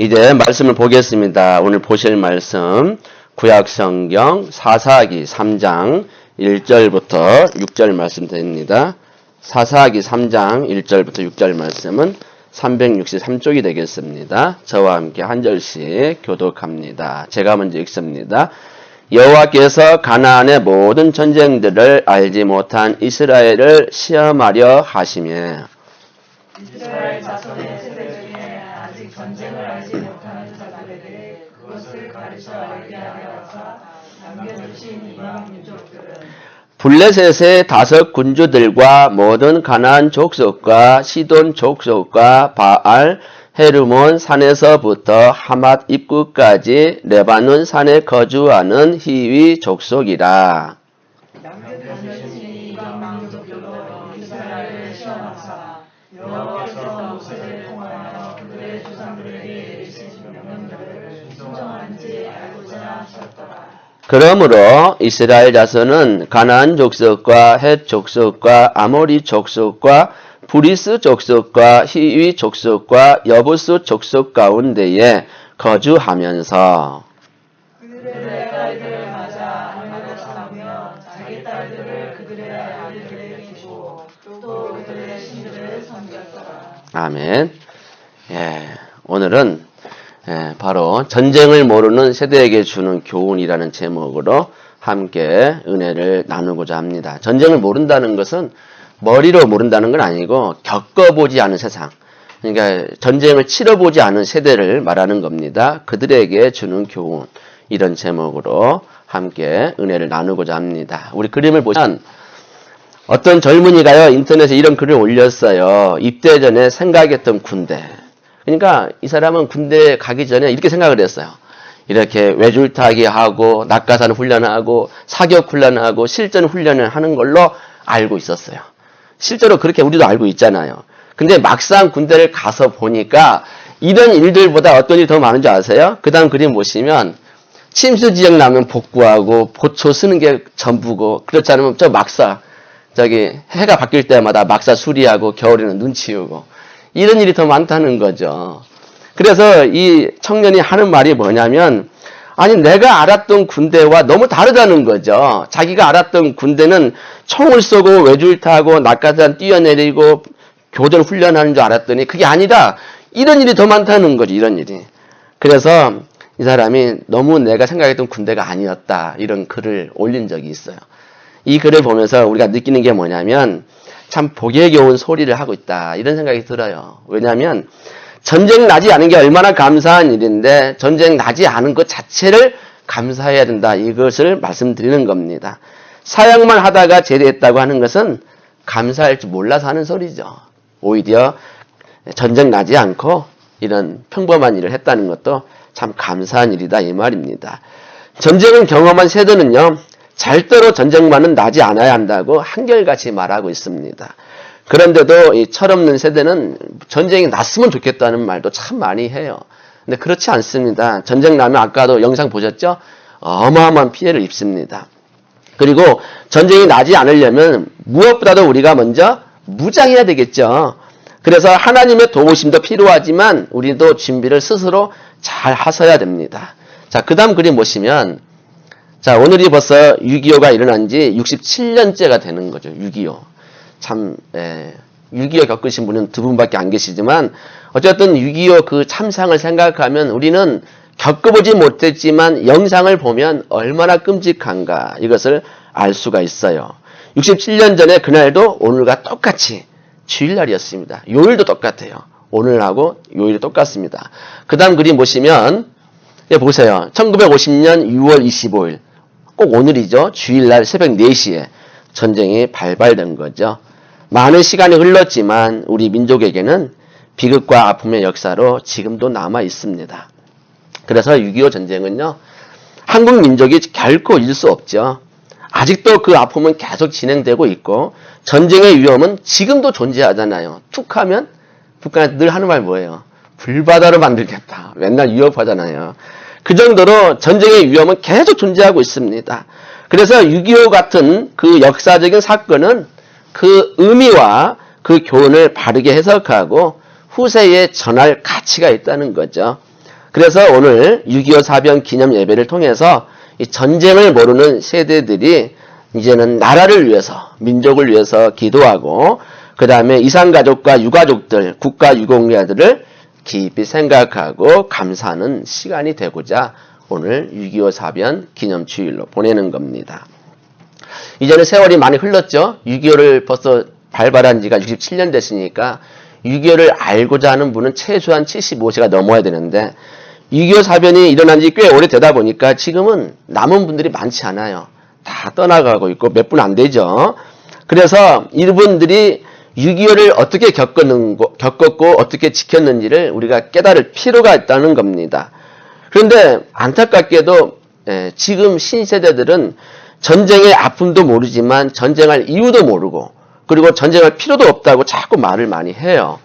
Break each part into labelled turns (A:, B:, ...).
A: 이제 말씀을 보겠습니다. 오늘 보실 말씀 구약성경 사사기 3장 1절부터 6절 말씀 됩니다. 사사기 3장 1절부터 6절 말씀은 363쪽이 되겠습니다. 저와 함께 한 절씩 교독합니다. 제가 먼저 읽습니다. 여호와께서 가나안의 모든 전쟁들을 알지 못한 이스라엘을 시험하려 하시며
B: 이스라엘 자손의 세대 중에 아직 전쟁을 알지 못하는 자들에게 그것을 가르쳐 알게 하려 하사 남겨두신 이방 민족들은
A: 블레셋의 5 군주들과 모든 가나안 족속과 시돈 족속과 바알 헤르몬 산에서부터 하맛 입구까지 레바논 산에 거주하는 히위 족속이라.
B: 남겨두신 이방 민족들로 이스라엘을 시험하사 여호와께서 모세를 통하여 그들의 조상들에게 내리신 명령들을 순종하는지 알고자 하셨더라.
A: 그러므로 이스라엘 자손은 가나안 족속과 헷 족속과 아모리 족속과 브리스 족속과 히위 족속과 여부스 족속 가운데에 거주하면서
B: 그들의 딸들을 맞아 아내로 삼으며 자기 딸들을 그들의 아들들에게 주고 또 그들의 신들을 섬겼더라.
A: 아멘. 오늘은 바로 전쟁을 모르는 세대에게 주는 교훈이라는 제목으로 함께 은혜를 나누고자 합니다. 전쟁을 모른다는 것은 머리로 모른다는 건 아니고 겪어보지 않은 세상, 그러니까 전쟁을 치러보지 않은 세대를 말하는 겁니다. 그들에게 주는 교훈, 이런 제목으로 함께 은혜를 나누고자 합니다. 우리 그림을 보시면 어떤 젊은이가요, 인터넷에 이런 글을 올렸어요. 입대 전에 생각했던 군대. 그러니까 이 사람은 군대에 가기 전에 이렇게 생각을 했어요. 이렇게 외줄타기 하고 낙하산 훈련하고 사격 훈련하고 실전 훈련을 하는 걸로 알고 있었어요. 실제로 그렇게 우리도 알고 있잖아요. 근데 막상 군대를 가서 보니까 이런 일들보다 어떤 일이 더 많은 줄 아세요? 그 다음 그림 보시면 침수 지역 나면 복구하고 보초 쓰는 게 전부고, 그렇지 않으면 저 막사, 해가 바뀔 때마다 막사 수리하고 겨울에는 눈 치우고, 이런 일이 더 많다는 거죠. 그래서 이 청년이 하는 말이 뭐냐면, 아니 내가 알았던 군대와 너무 다르다는 거죠. 자기가 알았던 군대는 총을 쏘고 외줄 타고 낙하산 뛰어내리고 교전 훈련하는 줄 알았더니 그게 아니라 이런 일이 더 많다는 거죠. 이런 일이. 그래서 이 사람이 너무 내가 생각했던 군대가 아니었다, 이런 글을 올린 적이 있어요. 이 글을 보면서 우리가 느끼는 게 뭐냐면 참 복에 겨운 소리를 하고 있다, 이런 생각이 들어요. 왜냐하면 전쟁 나지 않은 게 얼마나 감사한 일인데 전쟁 나지 않은 것 자체를 감사해야 된다, 이것을 말씀드리는 겁니다. 사역만 하다가 제대했다고 하는 것은 감사할 줄 몰라서 하는 소리죠. 오히려 전쟁 나지 않고 이런 평범한 일을 했다는 것도 참 감사한 일이다, 이 말입니다. 전쟁을 경험한 세대는요, 절대로 전쟁만은 나지 않아야 한다고 한결같이 말하고 있습니다. 그런데도 이 철없는 세대는 전쟁이 났으면 좋겠다는 말도 참 많이 해요. 근데 그렇지 않습니다. 전쟁 나면 아까도 영상 보셨죠? 어마어마한 피해를 입습니다. 그리고 전쟁이 나지 않으려면 무엇보다도 우리가 먼저 무장해야 되겠죠. 그래서 하나님의 도우심도 필요하지만 우리도 준비를 스스로 잘 하셔야 됩니다. 자, 그 다음 그림 보시면, 자, 오늘이 벌써 6.25가 일어난 지 67년째가 되는 거죠. 6.25. 참, 6.25 겪으신 분은 2분밖에 안 계시지만, 어쨌든 6.25 그 참상을 생각하면 우리는 겪어보지 못했지만 영상을 보면 얼마나 끔찍한가, 이것을 알 수가 있어요. 67년 전에 그날도 오늘과 똑같이 주일날이었습니다. 요일도 똑같아요. 오늘하고 요일이 똑같습니다. 그 다음 그림 보시면, 보세요. 1950년 6월 25일. 꼭 오늘이죠. 주일날 새벽 4시에 전쟁이 발발된 거죠. 많은 시간이 흘렀지만 우리 민족에게는 비극과 아픔의 역사로 지금도 남아 있습니다. 그래서 6.25 전쟁은요, 한국 민족이 결코 잊을 수 없죠. 아직도 그 아픔은 계속 진행되고 있고 전쟁의 위험은 지금도 존재하잖아요. 툭 하면 북한이 늘 하는 말 뭐예요? 불바다로 만들겠다. 맨날 위협하잖아요. 그 정도로 전쟁의 위험은 계속 존재하고 있습니다. 그래서 6.25 같은 그 역사적인 사건은 그 의미와 그 교훈을 바르게 해석하고 후세에 전할 가치가 있다는 거죠. 그래서 오늘 6.25 사변 기념 예배를 통해서 이 전쟁을 모르는 세대들이 이제는 나라를 위해서, 민족을 위해서 기도하고, 그 다음에 이산가족과 유가족들, 국가유공자들을 깊이 생각하고 감사하는 시간이 되고자 오늘 6.25 사변 기념주일로 보내는 겁니다. 이제는 세월이 많이 흘렀죠. 6.25를 벌써 발발한 지가 67년 됐으니까 6.25를 알고자 하는 분은 최소한 75세가 넘어야 되는데 6.25 사변이 일어난 지 꽤 오래되다 보니까 지금은 남은 분들이 많지 않아요. 다 떠나가고 있고 몇 분 안 되죠. 그래서 이분들이 6.25를 어떻게 겪었고 어떻게 지켰는지를 우리가 깨달을 필요가 있다는 겁니다. 그런데 안타깝게도 지금 신세대들은 전쟁의 아픔도 모르지만 전쟁할 이유도 모르고 그리고 전쟁할 필요도 없다고 자꾸 말을 많이 해요.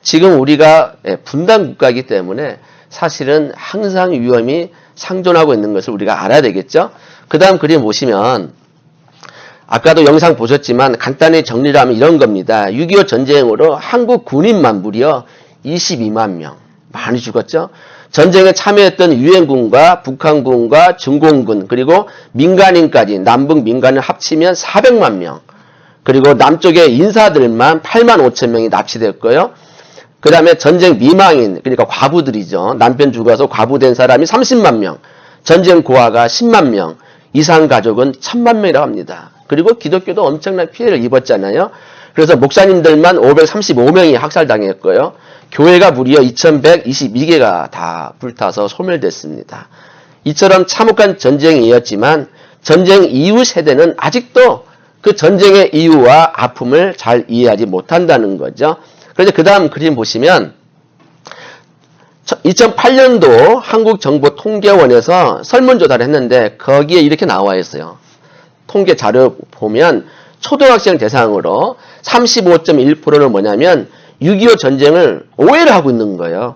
A: 지금 우리가 분단 국가이기 때문에 사실은 항상 위험이 상존하고 있는 것을 우리가 알아야 되겠죠. 그 다음 그림 보시면 아까도 영상 보셨지만 간단히 정리를 하면 이런 겁니다. 6.25 전쟁으로 한국 군인만 무려 22만 명 많이 죽었죠. 전쟁에 참여했던 유엔군과 북한군과 중공군 그리고 민간인까지 남북 민간을 합치면 400만 명 그리고 남쪽의 인사들만 8만 5천 명이 납치됐고요. 그 다음에 전쟁 미망인 그러니까 과부들이죠. 남편 죽어서 과부된 사람이 30만 명 전쟁 고아가 10만 명 이산 가족은 1000만 명이라고 합니다. 그리고 기독교도 엄청난 피해를 입었잖아요. 그래서 목사님들만 535명이 학살당했고요. 교회가 무려 2122개가 다 불타서 소멸됐습니다. 이처럼 참혹한 전쟁이었지만 전쟁 이후 세대는 아직도 그 전쟁의 이유와 아픔을 잘 이해하지 못한다는 거죠. 그런데 그 다음 그림 보시면 2008년도 한국정보통계원에서 설문조사를 했는데 거기에 이렇게 나와 있어요. 통계 자료 보면 초등학생 대상으로 35.1%는 뭐냐면 6.25 전쟁을 오해를 하고 있는 거예요.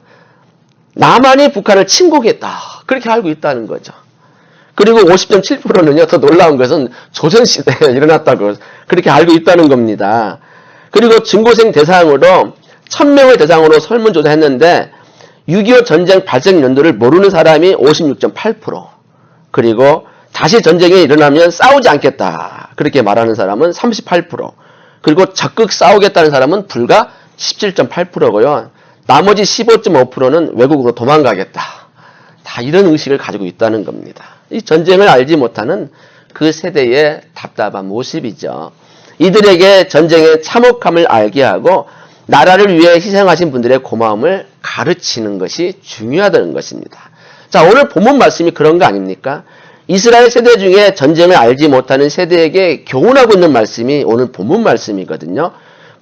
A: 남한이 북한을 침공했다. 그렇게 알고 있다는 거죠. 그리고 50.7%는요. 더 놀라운 것은 조선시대에 일어났다고 그렇게 알고 있다는 겁니다. 그리고 중고생 대상으로 1000명을 대상으로 설문조사했는데 6.25 전쟁 발생 연도를 모르는 사람이 56.8% 그리고 다시 전쟁이 일어나면 싸우지 않겠다. 그렇게 말하는 사람은 38% 그리고 적극 싸우겠다는 사람은 불과 17.8%고요. 나머지 15.5%는 외국으로 도망가겠다. 다 이런 의식을 가지고 있다는 겁니다. 이 전쟁을 알지 못하는 그 세대의 답답한 모습이죠. 이들에게 전쟁의 참혹함을 알게 하고 나라를 위해 희생하신 분들의 고마움을 가르치는 것이 중요하다는 것입니다. 자, 오늘 본문 말씀이 그런 거 아닙니까? 이스라엘 세대 중에 전쟁을 알지 못하는 세대에게 교훈하고 있는 말씀이 오늘 본문 말씀이거든요.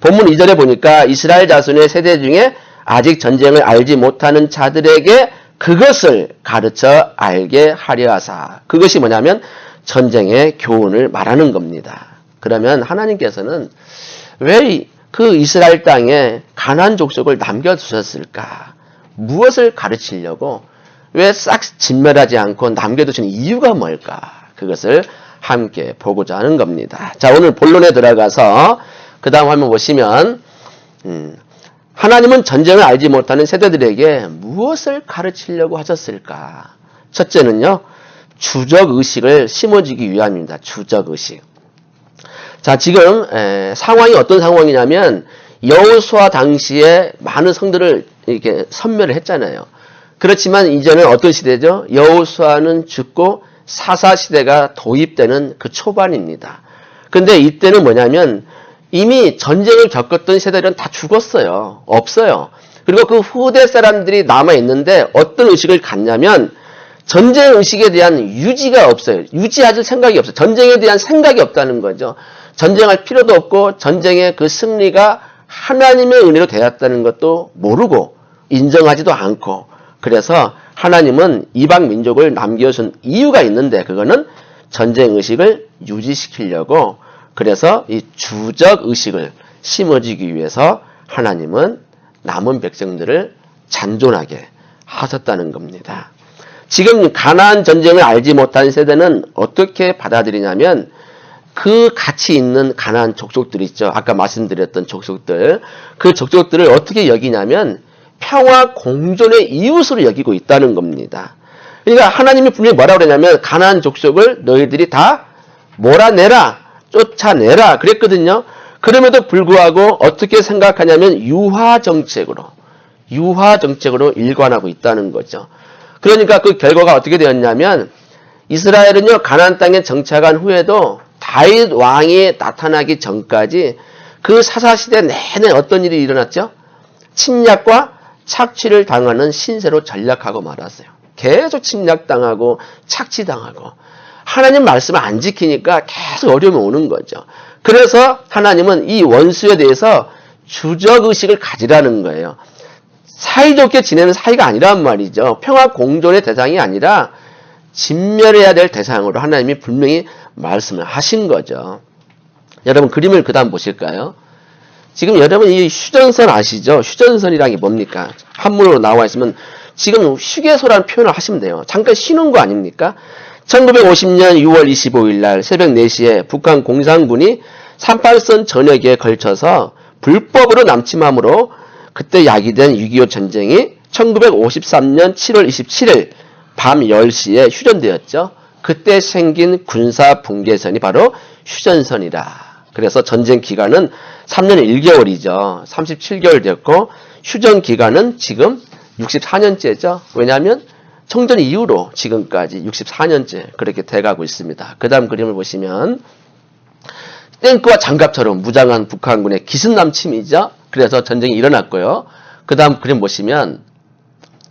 A: 본문 2절에 보니까 이스라엘 자손의 세대 중에 아직 전쟁을 알지 못하는 자들에게 그것을 가르쳐 알게 하려 하사. 그것이 뭐냐면 전쟁의 교훈을 말하는 겁니다. 그러면 하나님께서는 왜 그 이스라엘 땅에 가나안 족속을 남겨두셨을까? 무엇을 가르치려고? 왜 싹 진멸하지 않고 남겨두신 이유가 뭘까? 그것을 함께 보고자 하는 겁니다. 자, 오늘 본론에 들어가서 그 다음 화면 보시면 하나님은 전쟁을 알지 못하는 세대들에게 무엇을 가르치려고 하셨을까? 첫째는요. 주적의식을 심어주기 위함입니다. 주적의식. 자, 지금 상황이 어떤 상황이냐면 여호수아 당시에 많은 성들을 이렇게 섬멸을 했잖아요. 그렇지만 이제는 어떤 시대죠? 여호수아는 죽고 사사 시대가 도입되는 그 초반입니다. 근데 이때는 뭐냐면 이미 전쟁을 겪었던 세대들은 다 죽었어요. 없어요. 그리고 그 후대 사람들이 남아있는데 어떤 의식을 갖냐면 전쟁 의식에 대한 유지가 없어요. 유지할 생각이 없어요. 전쟁에 대한 생각이 없다는 거죠. 전쟁할 필요도 없고 전쟁의 그 승리가 하나님의 은혜로 되었다는 것도 모르고 인정하지도 않고 그래서 하나님은 이방 민족을 남겨준 이유가 있는데 그거는 전쟁 의식을 유지시키려고 그래서 이 주적 의식을 심어주기 위해서 하나님은 남은 백성들을 잔존하게 하셨다는 겁니다. 지금 가나안 전쟁을 알지 못한 세대는 어떻게 받아들이냐면 그 같이 있는 가나안 족속들 있죠. 아까 말씀드렸던 족속들. 그 족속들을 어떻게 여기냐면 평화 공존의 이웃으로 여기고 있다는 겁니다. 그러니까 하나님이 분명히 뭐라고 그러냐면 가나안 족속을 너희들이 다 몰아내라, 쫓아내라 그랬거든요. 그럼에도 불구하고 어떻게 생각하냐면 유화 정책으로 일관하고 있다는 거죠. 그러니까 그 결과가 어떻게 되었냐면 이스라엘은요 가나안 땅에 정착한 후에도 다윗 왕이 나타나기 전까지 그 사사시대 내내 어떤 일이 일어났죠? 침략과 착취를 당하는 신세로 전락하고 말았어요. 계속 침략당하고 착취당하고 하나님 말씀을 안 지키니까 계속 어려움이 오는 거죠. 그래서 하나님은 이 원수에 대해서 주적의식을 가지라는 거예요. 사이좋게 지내는 사이가 아니란 말이죠. 평화 공존의 대상이 아니라 진멸해야 될 대상으로 하나님이 분명히 말씀을 하신 거죠. 여러분 그림을 그 다음 보실까요? 지금 여러분 이 휴전선 아시죠? 휴전선이란 게 뭡니까? 한문으로 나와 있으면 지금 휴게소라는 표현을 하시면 돼요. 잠깐 쉬는 거 아닙니까? 1950년 6월 25일 날 새벽 4시에 북한 공산군이 38선 전역에 걸쳐서 불법으로 남침함으로 그때 야기된 6.25 전쟁이 1953년 7월 27일 밤 10시에 휴전되었죠. 그때 생긴 군사 분계선이 바로 휴전선이라. 그래서 전쟁 기간은 3년 1개월이죠. 37개월 됐고 휴전 기간은 지금 64년째죠. 왜냐하면 청전 이후로 지금까지 64년째 그렇게 돼가고 있습니다. 그 다음 그림을 보시면 탱크와 장갑처럼 무장한 북한군의 기습남침이죠. 그래서 전쟁이 일어났고요. 그 다음 그림 보시면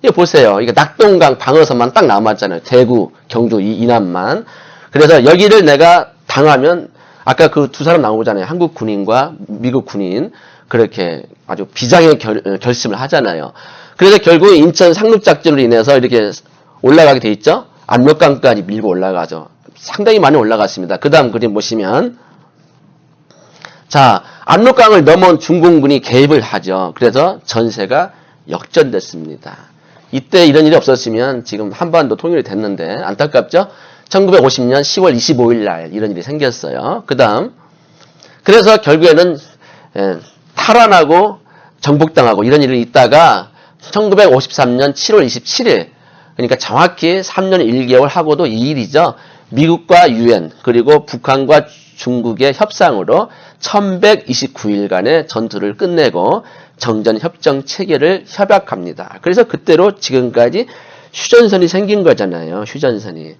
A: 이거 보세요. 이거 낙동강 방어선만 딱 남았잖아요. 대구, 경주 이남만. 그래서 여기를 내가 당하면 아까 그 두 사람 나오잖아요. 한국 군인과 미국 군인 그렇게 아주 비장의 결심을 하잖아요. 그래서 결국 인천 상륙작전으로 인해서 이렇게 올라가게 돼 있죠. 압록강까지 밀고 올라가죠. 상당히 많이 올라갔습니다. 그 다음 그림 보시면 자 압록강을 넘어온 중공군이 개입을 하죠. 그래서 전세가 역전됐습니다. 이때 이런 일이 없었으면 지금 한반도 통일이 됐는데 안타깝죠. 1950년 10월 25일 날 이런 일이 생겼어요. 그 다음 그래서 결국에는 탈환하고 정복당하고 이런 일이 있다가 1953년 7월 27일 그러니까 정확히 3년 1개월 하고도 이 일이죠. 미국과 유엔 그리고 북한과 중국의 협상으로 1129일간의 전투를 끝내고 정전협정 체결을 협약합니다. 그래서 그때로 지금까지 휴전선이 생긴 거잖아요. 휴전선이.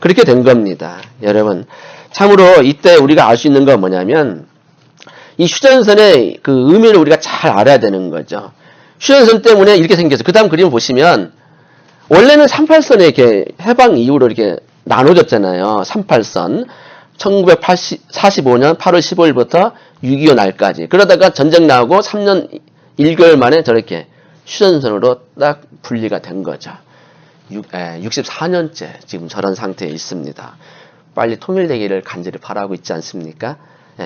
A: 그렇게 된 겁니다. 여러분 참으로 이때 우리가 알 수 있는 건 뭐냐면 이 휴전선의 그 의미를 우리가 잘 알아야 되는 거죠. 휴전선 때문에 이렇게 생겼어요. 그 다음 그림 보시면 원래는 38선에 이렇게 해방 이후로 이렇게 나눠졌잖아요. 38선. 1945년 8월 15일부터 6.25 날까지. 그러다가 전쟁 나오고 3년 1개월 만에 저렇게 휴전선으로 딱 분리가 된 거죠. 64년째 지금 저런 상태에 있습니다. 빨리 통일되기를 간절히 바라고 있지 않습니까?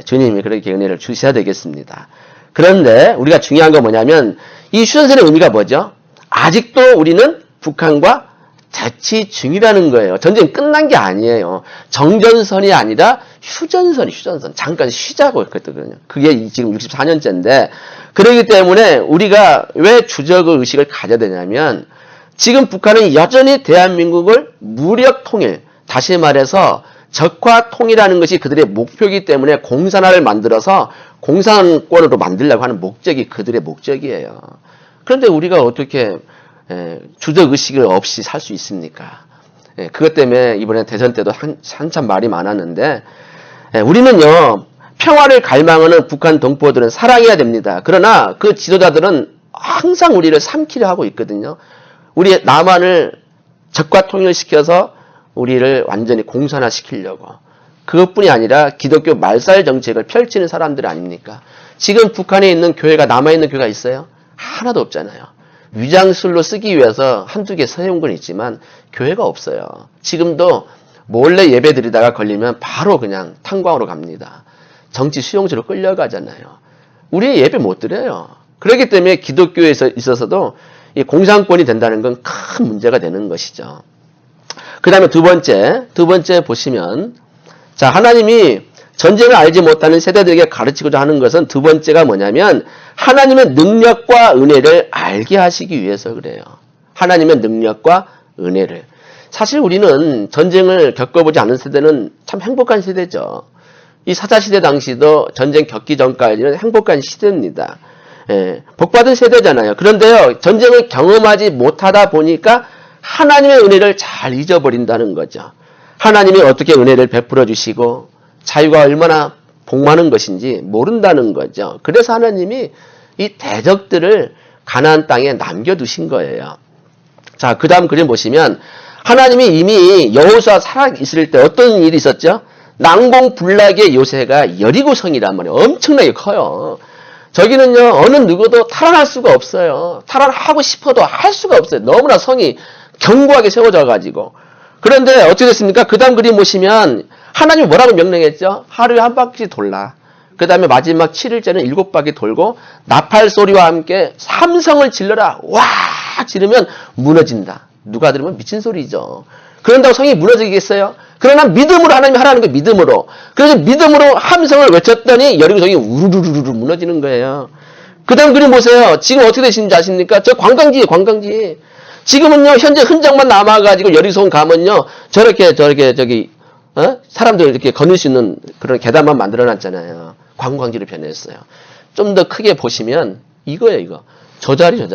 A: 주님이 그렇게 은혜를 주셔야 되겠습니다. 그런데 우리가 중요한 건 뭐냐면 이 휴전선의 의미가 뭐죠? 아직도 우리는 북한과 대치 중이라는 거예요. 전쟁이 끝난 게 아니에요. 정전선이 아니라 휴전선. 잠깐 쉬자고 했거든요. 그게 지금 64년째인데 그러기 때문에 우리가 왜 주적의 의식을 가져야 되냐면 지금 북한은 여전히 대한민국을 무력 통일, 다시 말해서 적화 통일하는 것이 그들의 목표이기 때문에 공산화를 만들어서 공산권으로 만들려고 하는 목적이 그들의 목적이에요. 그런데 우리가 어떻게 주적의식을 없이 살 수 있습니까? 그것 때문에 이번에 대선 때도 한참 말이 많았는데 우리는요 평화를 갈망하는 북한 동포들은 사랑해야 됩니다. 그러나 그 지도자들은 항상 우리를 삼키려 하고 있거든요. 우리 남한을 적과 통일시켜서 우리를 완전히 공산화시키려고. 그것뿐이 아니라 기독교 말살 정책을 펼치는 사람들 아닙니까? 지금 북한에 있는 교회가 남아있는 교회가 있어요? 하나도 없잖아요. 위장술로 쓰기 위해서 한두 개 세운 건 있지만 교회가 없어요. 지금도 몰래 예배 드리다가 걸리면 바로 그냥 탄광으로 갑니다. 정치 수용소로 끌려가잖아요. 우리 예배 못 드려요. 그렇기 때문에 기독교에 있어서도 이 공산권이 된다는 건 큰 문제가 되는 것이죠. 그 다음에 두 번째 보시면 자 하나님이 전쟁을 알지 못하는 세대들에게 가르치고자 하는 것은 두 번째가 뭐냐면 하나님의 능력과 은혜를 알게 하시기 위해서 그래요. 하나님의 능력과 은혜를. 사실 우리는 전쟁을 겪어보지 않은 세대는 참 행복한 세대죠. 이 사자시대 당시도 전쟁 겪기 전까지는 행복한 시대입니다. 예, 복받은 세대잖아요. 그런데요, 전쟁을 경험하지 못하다 보니까 하나님의 은혜를 잘 잊어버린다는 거죠. 하나님이 어떻게 은혜를 베풀어 주시고 자유가 얼마나 복 많은 것인지 모른다는 거죠. 그래서 하나님이 이 대적들을 가나안 땅에 남겨두신 거예요. 자, 그 다음 그림 보시면 하나님이 이미 여호수아 살아있을 때 어떤 일이 있었죠? 난공불락의 요새가 여리고성이란 말이에요. 엄청나게 커요. 저기는요, 어느 누구도 탈환할 수가 없어요. 탈환하고 싶어도 할 수가 없어요. 너무나 성이 견고하게 세워져가지고. 그런데 어떻게 됐습니까? 그 다음 그림 보시면 하나님이 뭐라고 명령했죠? 하루에 한 바퀴 돌라. 그 다음에 마지막 7일째는 7바퀴 돌고 나팔 소리와 함께 삼성을 질러라. 와! 지르면 무너진다. 누가 들으면 미친 소리죠. 그런다고 성이 무너지겠어요? 그러나 믿음으로 하나님이 하라는 게 믿음으로. 그래서 믿음으로 함성을 외쳤더니 여리고성이 우르르르르 무너지는 거예요. 그 다음 그림 보세요. 지금 어떻게 되시는지 아십니까? 저 관광지예요, 관광지. 지금은요, 현재 흔적만 남아가지고 여리고성 가면요, 저렇게 사람들 이렇게 건널 수 있는 그런 계단만 만들어 놨잖아요. 관광지를 변했어요. 좀 더 크게 보시면 이거예요, 이거. 저 자리요.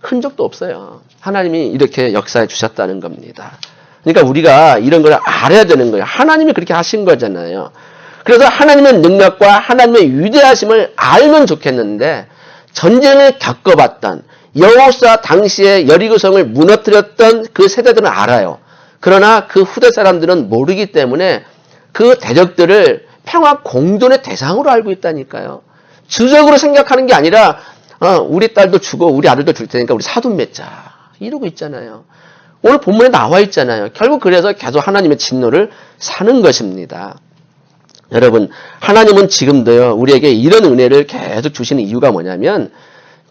A: 흔적도 없어요. 하나님이 이렇게 역사해 주셨다는 겁니다. 그러니까 우리가 이런 걸 알아야 되는 거예요. 하나님이 그렇게 하신 거잖아요. 그래서 하나님의 능력과 하나님의 위대하심을 알면 좋겠는데 전쟁을 겪어봤던 여호수아 당시에 여리고성을 무너뜨렸던 그 세대들은 알아요. 그러나 그 후대 사람들은 모르기 때문에 그 대적들을 평화 공존의 대상으로 알고 있다니까요. 주적으로 생각하는 게 아니라 우리 딸도 주고 우리 아들도 줄 테니까 우리 사돈 맺자 이러고 있잖아요. 오늘 본문에 나와 있잖아요. 결국 그래서 계속 하나님의 진노를 사는 것입니다. 여러분, 하나님은 지금도요, 우리에게 이런 은혜를 계속 주시는 이유가 뭐냐면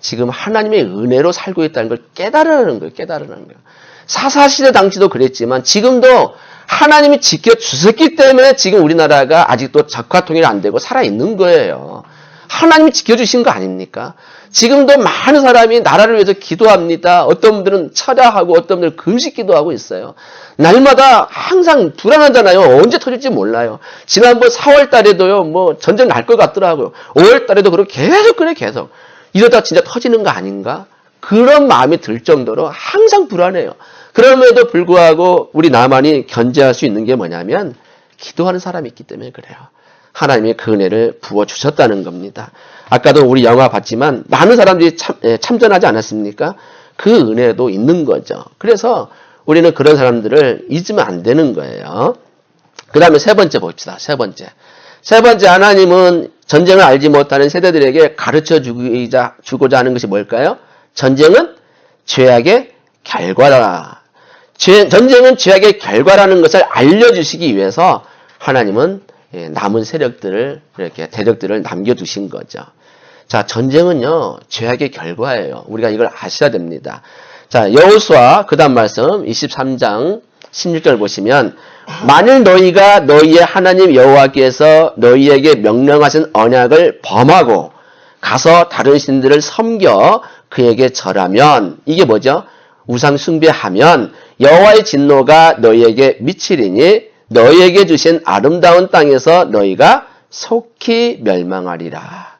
A: 지금 하나님의 은혜로 살고 있다는 걸 깨달으라는 거예요. 사사시대 당시도 그랬지만 지금도 하나님이 지켜주셨기 때문에 지금 우리나라가 아직도 적화 통일이 안 되고 살아있는 거예요. 하나님이 지켜주신 거 아닙니까? 지금도 많은 사람이 나라를 위해서 기도합니다. 어떤 분들은 철야하고 어떤 분들은 금식 기도하고 있어요. 날마다 항상 불안하잖아요. 언제 터질지 몰라요. 지난번 4월 달에도요, 전쟁 날 것 같더라고요. 5월 달에도 그렇게 계속. 이러다 진짜 터지는 거 아닌가? 그런 마음이 들 정도로 항상 불안해요. 그럼에도 불구하고 우리 나만이 견제할 수 있는 게 뭐냐면 기도하는 사람이 있기 때문에 그래요. 하나님이 그 은혜를 부어주셨다는 겁니다. 아까도 우리 영화 봤지만 많은 사람들이 참전하지 않았습니까? 그 은혜도 있는 거죠. 그래서 우리는 그런 사람들을 잊으면 안 되는 거예요. 그 다음에 세 번째 봅시다. 세 번째 하나님은 전쟁을 알지 못하는 세대들에게 가르쳐 주고자 하는 것이 뭘까요? 전쟁은 죄악의 결과라. 전쟁은 죄악의 결과라는 것을 알려주시기 위해서 하나님은 남은 세력들을 이렇게 대적들을 남겨두신 거죠. 자, 전쟁은요 죄악의 결과예요. 우리가 이걸 아셔야 됩니다. 자, 여호수아 그다음 말씀 23장 16절 보시면 만일 너희가 너희의 하나님 여호와께서 너희에게 명령하신 언약을 범하고 가서 다른 신들을 섬겨 그에게 절하면 이게 뭐죠? 우상 숭배하면 여호와의 진노가 너희에게 미치리니 너희에게 주신 아름다운 땅에서 너희가 속히 멸망하리라.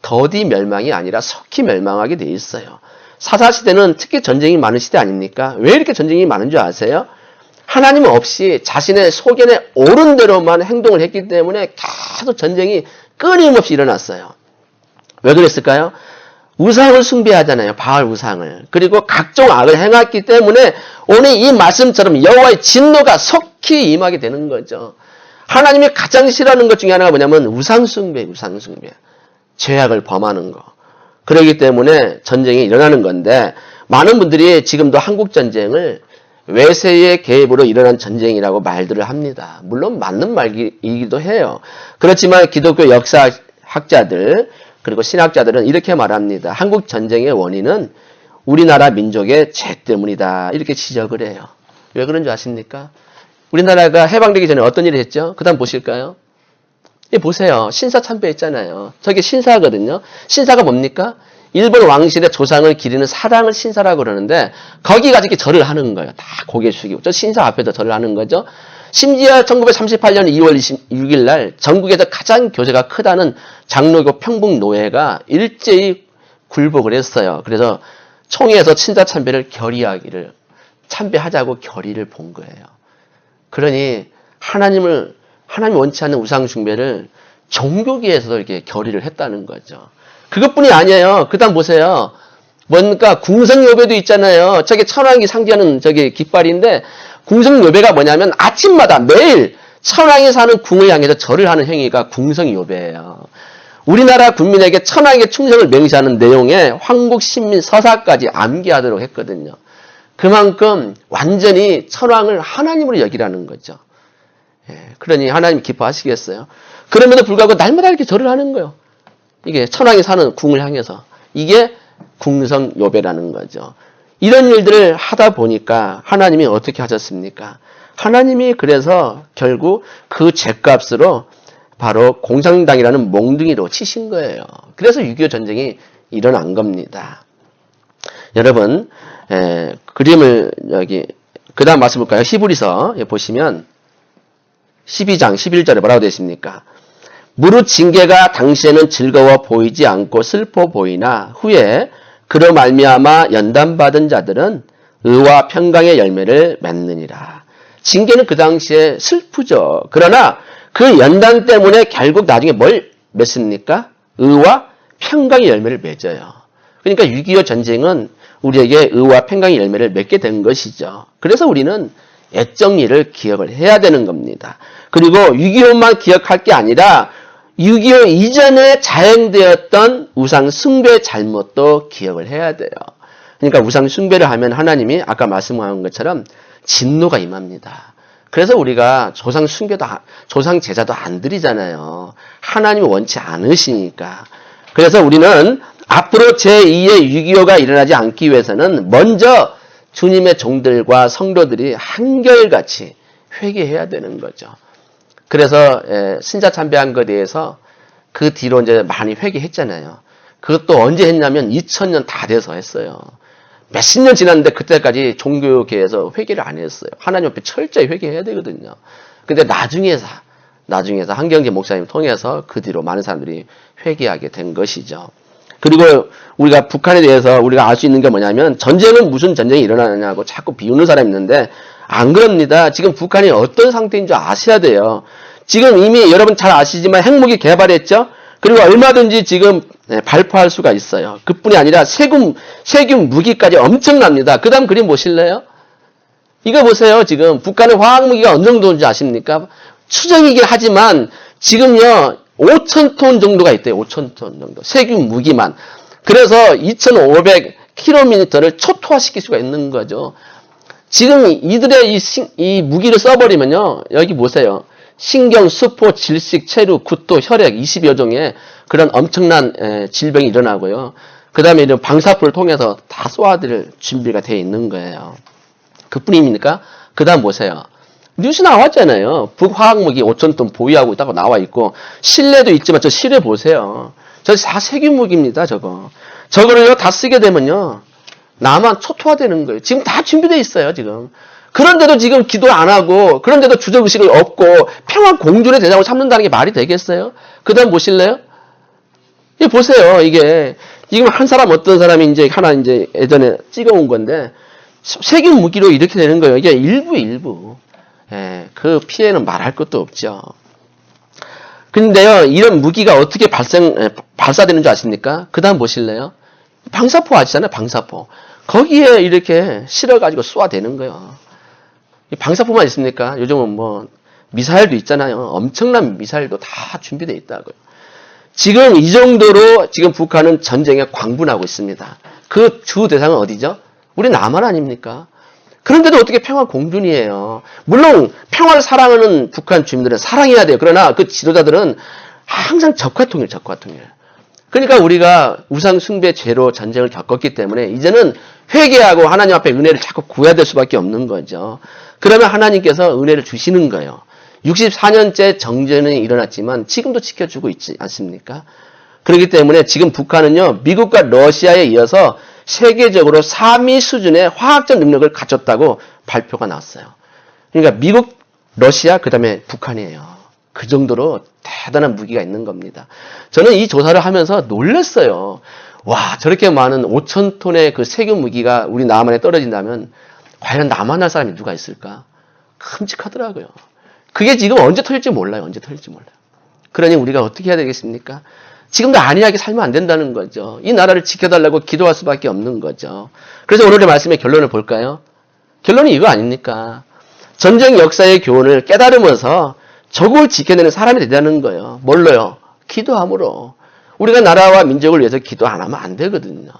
A: 더디 멸망이 아니라 속히 멸망하게 돼 있어요. 사사시대는 특히 전쟁이 많은 시대 아닙니까? 왜 이렇게 전쟁이 많은 줄 아세요? 하나님 없이 자신의 소견에 옳은 대로만 행동을 했기 때문에 계속 전쟁이 끊임없이 일어났어요. 왜 그랬을까요? 우상을 숭배하잖아요. 바알 우상을. 그리고 각종 악을 행했기 때문에 오늘 이 말씀처럼 여호와의 진노가 속히 임하게 되는 거죠. 하나님이 가장 싫어하는 것 중에 하나가 뭐냐면 우상 숭배. 죄악을 범하는 거. 그렇기 때문에 전쟁이 일어나는 건데 많은 분들이 지금도 한국 전쟁을 외세의 개입으로 일어난 전쟁이라고 말들을 합니다. 물론 맞는 말이기도 해요. 그렇지만 기독교 역사학자들 그리고 신학자들은 이렇게 말합니다. 한국 전쟁의 원인은 우리나라 민족의 죄 때문이다. 이렇게 지적을 해요. 왜 그런 줄 아십니까? 우리나라가 해방되기 전에 어떤 일을 했죠? 그 다음 보실까요? 보세요. 신사 참배했잖아요. 저게 신사거든요. 신사가 뭡니까? 일본 왕실의 조상을 기리는 사랑을 신사라고 그러는데 거기 가서 이렇게 절을 하는 거예요. 다 고개 숙이고. 저 신사 앞에서 절을 하는 거죠. 심지어 1938년 2월 26일 날 전국에서 가장 교제가 크다는 장로교 평북노회가 일제히 굴복을 했어요. 그래서 총회에서 신사 참배를 결의하기를 참배하자고 결의를 본 거예요. 그러니 하나님이 원치 않는 우상 숭배를 종교계에서도 이렇게 결의를 했다는 거죠. 그것뿐이 아니에요. 그다음 보세요. 뭔가 궁성요배도 있잖아요. 저게 천왕이 상징하는 저게 깃발인데 궁성요배가 뭐냐면 아침마다 매일 천왕이 사는 궁을 향해서 절을 하는 행위가 궁성요배예요. 우리나라 국민에게 천왕의 충성을 맹세하는 내용에 황국신민 서사까지 암기하도록 했거든요. 그만큼 완전히 천왕을 하나님으로 여기라는 거죠. 그러니 하나님 기뻐하시겠어요? 그럼에도 불구하고 날마다 이렇게 절을 하는 거예요. 이게 천왕이 사는 궁을 향해서. 이게 궁성요배라는 거죠. 이런 일들을 하다 보니까 하나님이 어떻게 하셨습니까? 하나님이 그래서 결국 그 죗값으로 바로 공산당이라는 몽둥이로 치신 거예요. 그래서 6.25 전쟁이 일어난 겁니다. 여러분, 그림을 여기 그 다음 말씀 볼까요? 히브리서 보시면 12장 11절에 뭐라고 되어 있습니까? 무릇 징계가 당시에는 즐거워 보이지 않고 슬퍼 보이나 후에 그로 말미암아 연단받은 자들은 의와 평강의 열매를 맺느니라. 징계는 그 당시에 슬프죠. 그러나 그 연단 때문에 결국 나중에 뭘 맺습니까? 의와 평강의 열매를 맺어요. 그러니까 6.25 전쟁은 우리에게 의와 평강의 열매를 맺게 된 것이죠. 그래서 우리는 애정리를 기억을 해야 되는 겁니다. 그리고 6.25만 기억할 게 아니라 6.25 이전에 자행되었던 우상 숭배의 잘못도 기억을 해야 돼요. 그러니까 우상 숭배를 하면 하나님이 아까 말씀한 것처럼 진노가 임합니다. 그래서 우리가 조상 숭배도 조상 제사도 안 드리잖아요. 하나님이 원치 않으시니까. 그래서 우리는 앞으로 제2의 6.25가 일어나지 않기 위해서는 먼저 주님의 종들과 성도들이 한결같이 회개해야 되는 거죠. 그래서 신자 참배한 것에 대해서 그 뒤로 이제 많이 회개했잖아요. 그것도 언제 했냐면 2000년 다 돼서 했어요. 몇십 년 지났는데 그때까지 종교계에서 회개를 안 했어요. 하나님 앞에 철저히 회개해야 되거든요. 근데 나중에서 한경재 목사님 통해서 그 뒤로 많은 사람들이 회개하게 된 것이죠. 그리고 우리가 북한에 대해서 우리가 알 수 있는 게 뭐냐면 전쟁은 무슨 전쟁이 일어나느냐고 자꾸 비우는 사람이 있는데 안 그럽니다. 지금 북한이 어떤 상태인 줄 아셔야 돼요. 지금 이미 여러분 잘 아시지만 핵무기 개발했죠? 그리고 얼마든지 지금 발포할 수가 있어요. 그뿐이 아니라 세균 무기까지 엄청납니다. 그 다음 그림 보실래요? 이거 보세요. 지금 북한의 화학무기가 어느 정도인지 아십니까? 추정이긴 하지만 지금요 5,000톤 정도가 있대요. 5,000톤 정도. 세균 무기만. 그래서 2,500km를 초토화시킬 수가 있는 거죠. 지금 이들의 이 무기를 써버리면요. 여기 보세요. 신경, 수포, 질식, 체류, 구토, 혈액 20여 종의 그런 엄청난 질병이 일어나고요. 그 다음에 이런 방사포를 통해서 다 쏘아들 준비가 되어 있는 거예요. 그뿐입니까? 그 다음 보세요. 뉴스 나왔잖아요. 북화학무기 5,000톤 보유하고 있다고 나와 있고 실내도 있지만 저 실내 보세요. 저 다 세균무기입니다. 저거를요 다 쓰게 되면요 나만 초토화되는 거예요. 지금 다 준비되어 있어요. 지금. 그런데도 지금 기도 안 하고 그런데도 주적의식을 없고 평화 공존의 대상을 삼는다는 게 말이 되겠어요? 그 다음 보실래요? 이 보세요. 이게 지금 한 사람 어떤 사람이 이제 하나 이제 예전에 찍어온 건데 세균 무기로 이렇게 되는 거예요. 이게 일부. 그 피해는 말할 것도 없죠. 근데요, 이런 무기가 어떻게 발사되는 줄 아십니까? 그 다음 보실래요? 방사포 아시잖아요, 방사포. 거기에 이렇게 실어가지고 쏘아대는 거예요. 방사포만 있습니까? 요즘은 뭐, 미사일도 있잖아요. 엄청난 미사일도 다 준비되어 있다고요. 지금 이 정도로 지금 북한은 전쟁에 광분하고 있습니다. 그 주 대상은 어디죠? 우리 남한 아닙니까? 그런데도 어떻게 평화 공존이에요. 물론 평화를 사랑하는 북한 주민들은 사랑해야 돼요. 그러나 그 지도자들은 항상 적화통일. 그러니까 우리가 우상 숭배 죄로 전쟁을 겪었기 때문에 이제는 회개하고 하나님 앞에 은혜를 자꾸 구해야 될 수밖에 없는 거죠. 그러면 하나님께서 은혜를 주시는 거예요. 64년째 정전이 일어났지만 지금도 지켜주고 있지 않습니까? 그렇기 때문에 지금 북한은요, 미국과 러시아에 이어서 세계적으로 3위 수준의 화학적 능력을 갖췄다고 발표가 나왔어요. 그러니까 미국, 러시아, 그 다음에 북한이에요. 그 정도로 대단한 무기가 있는 겁니다. 저는 이 조사를 하면서 놀랐어요. 와, 저렇게 많은 5,000톤의 그 세균 무기가 우리 남한에 떨어진다면 과연 남한할 사람이 누가 있을까? 끔찍하더라고요. 그게 지금 언제 터질지 몰라요. 언제 터질지 몰라요. 그러니 우리가 어떻게 해야 되겠습니까? 지금도 안이하게 살면 안 된다는 거죠. 이 나라를 지켜달라고 기도할 수밖에 없는 거죠. 그래서 오늘의 말씀의 결론을 볼까요? 결론이 이거 아닙니까? 전쟁 역사의 교훈을 깨달으면서 적을 지켜내는 사람이 되자는 거예요. 뭘로요? 기도함으로. 우리가 나라와 민족을 위해서 기도 안 하면 안 되거든요.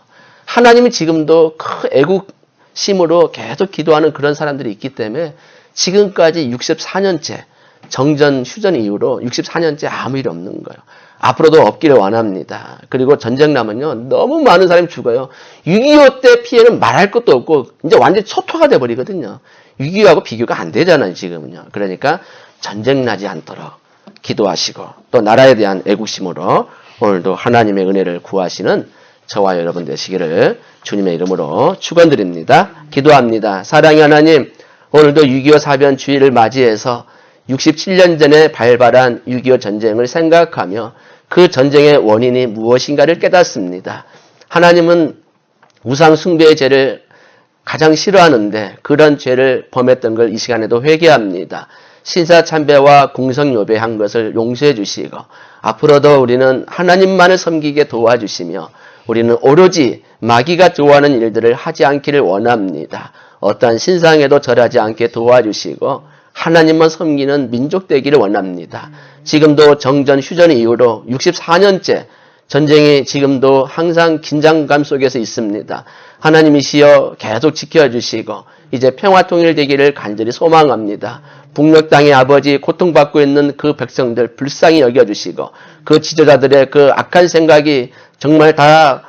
A: 하나님이 지금도 큰 애국심으로 계속 기도하는 그런 사람들이 있기 때문에 지금까지 64년째 정전 휴전 이후로 64년째 아무 일 없는 거예요. 앞으로도 없기를 원합니다. 그리고 전쟁 나면요, 너무 많은 사람이 죽어요. 6.25 때 피해는 말할 것도 없고 이제 완전히 초토화 돼버리거든요. 6.25하고 비교가 안 되잖아요, 지금은요. 그러니까 전쟁 나지 않도록 기도하시고 또 나라에 대한 애국심으로 오늘도 하나님의 은혜를 구하시는 저와 여러분 되시기를 주님의 이름으로 축원드립니다. 기도합니다. 사랑의 하나님, 오늘도 6.25 사변 주의를 맞이해서 67년 전에 발발한 6.25 전쟁을 생각하며 그 전쟁의 원인이 무엇인가를 깨닫습니다. 하나님은 우상 숭배의 죄를 가장 싫어하는데 그런 죄를 범했던 걸 이 시간에도 회개합니다. 신사참배와 공성요배한 것을 용서해 주시고 앞으로도 우리는 하나님만을 섬기게 도와주시며 우리는 오로지 마귀가 좋아하는 일들을 하지 않기를 원합니다. 어떠한 신상에도 절하지 않게 도와주시고 하나님만 섬기는 민족 되기를 원합니다. 지금도 정전 휴전 이후로 64년째 전쟁이 지금도 항상 긴장감 속에서 있습니다. 하나님이시여 계속 지켜주시고 이제 평화통일 되기를 간절히 소망합니다. 북녘 땅의 아버지 고통받고 있는 그 백성들 불쌍히 여겨주시고 그 지도자들의 그 악한 생각이 정말 다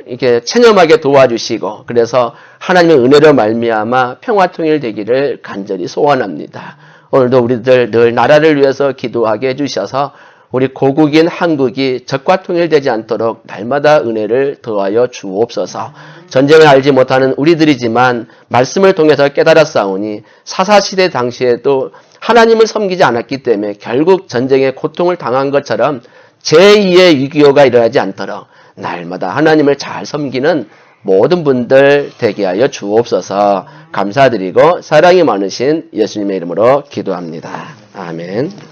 A: 이렇게 체념하게 도와주시고 그래서 하나님의 은혜로 말미암아 평화통일 되기를 간절히 소원합니다. 오늘도 우리들 늘 나라를 위해서 기도하게 해주셔서 우리 고국인 한국이 적과 통일되지 않도록 날마다 은혜를 더하여 주옵소서. 전쟁을 알지 못하는 우리들이지만 말씀을 통해서 깨달았사오니 사사시대 당시에도 하나님을 섬기지 않았기 때문에 결국 전쟁의 고통을 당한 것처럼 제2의 6.25가 일어나지 않도록 날마다 하나님을 잘 섬기는 모든 분들 되게 하여 주옵소서. 감사드리고 사랑이 많으신 예수님의 이름으로 기도합니다. 아멘.